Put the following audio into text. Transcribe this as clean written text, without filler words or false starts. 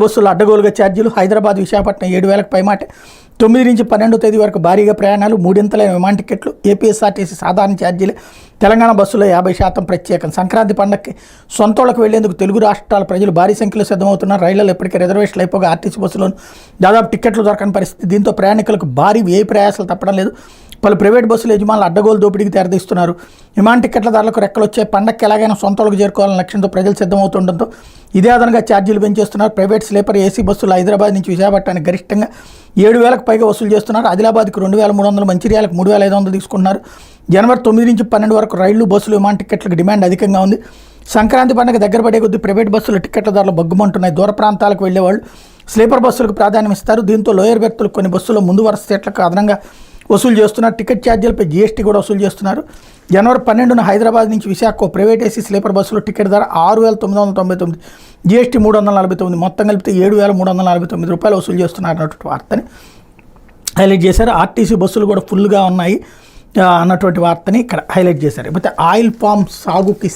బస్సులు అడ్డగోలుగా ఛార్జీలు హైదరాబాద్ విశాఖపట్నం 7,000కు పైమాట 9 నుంచి 12వ తేదీ వరకు భారీగా ప్రయాణాలు మూడింతలైన విమాన టికెట్లు ఏపీఎస్ఆర్టీసీ సాధారణ ఛార్జీలు తెలంగాణ బస్సులో 50% ప్రత్యేకం సంక్రాంతి పండగకి సొంతోళ్లకు వెళ్లేందుకు తెలుగు రాష్ట్రాల ప్రజలు భారీ సంఖ్యలో సిద్ధమవుతున్నారు. రైళ్లలో ఇప్పటికే రిజర్వేషన్లు అయిపోగా ఆర్టీసీ బస్సులను దాదాపు టికెట్లు దొరకని పరిస్థితి. దీంతో ప్రయాణికులకు భారీ వ్యయ ప్రయాసాలు తప్పడం లేదు. పలు ప్రైవేట్ బస్సుల యజమానులు అడ్డగోలు దోపిడీకి తెరదీస్తున్నారు. విమాన టికెట్ల ధరలకు రెక్కలొచ్చే పండగకి ఎలాగైనా సొంతలకు చేరుకోవాలన్న లక్ష్యంతో ప్రజలు సిద్ధమవుతుండటంతో ఇదే అదనంగా ఛార్జీలు పెంచేస్తున్నారు. ప్రైవేట్ స్లీపర్ ఏసీ బస్సులు హైదరాబాద్ నుంచి విశాఖపట్నానికి గరిష్టంగా 7,000కు పైగా వసూలు చేస్తున్నారు. ఆదిలాబాద్కు 2,300, మంచిర్యాలకు 3,500 తీసుకుంటున్నారు. జనవరి 9 నుంచి 12 వరకు రైళ్లు బస్సులు విమాన టికెట్లకు డిమాండ్ అధికంగా ఉంది. సంక్రాంతి పండుగ దగ్గర పడే కొద్దీ ప్రైవేట్ బస్సుల టికెట్ల ధరలు బగ్గుమంటున్నాయి. దూర ప్రాంతాలకు వెళ్లేవాళ్ళు స్లీపర్ బస్సులకు ప్రాధాన్యం ఇస్తారు. దీంతో లోయర్ బెర్తులు కొన్ని బస్సుల్లో ముందు వరుస సీట్లకు అదనంగా వసూలు చేస్తున్నారు. టికెట్ ఛార్జీలపై జీఎస్టీ కూడా వసూలు చేస్తున్నారు. జనవరి 12న హైదరాబాద్ నుంచి విశాఖ ప్రైవేట్ ఏసీ స్లీపర్ బస్సులో టికెట్ ధర 6,999, జీఎస్టీ 349, మొత్తం కలిపితే 7,349 రూపాయలు వసూలు చేస్తున్నారు అన్నటువంటి వార్తని హైలైట్ చేశారు. ఆర్టీసీ బస్సులు కూడా ఫుల్గా ఉన్నాయి అన్నటువంటి వార్తని ఇక్కడ హైలైట్ చేశారు. అయితే ఆయిల్ పామ్ సాగుకి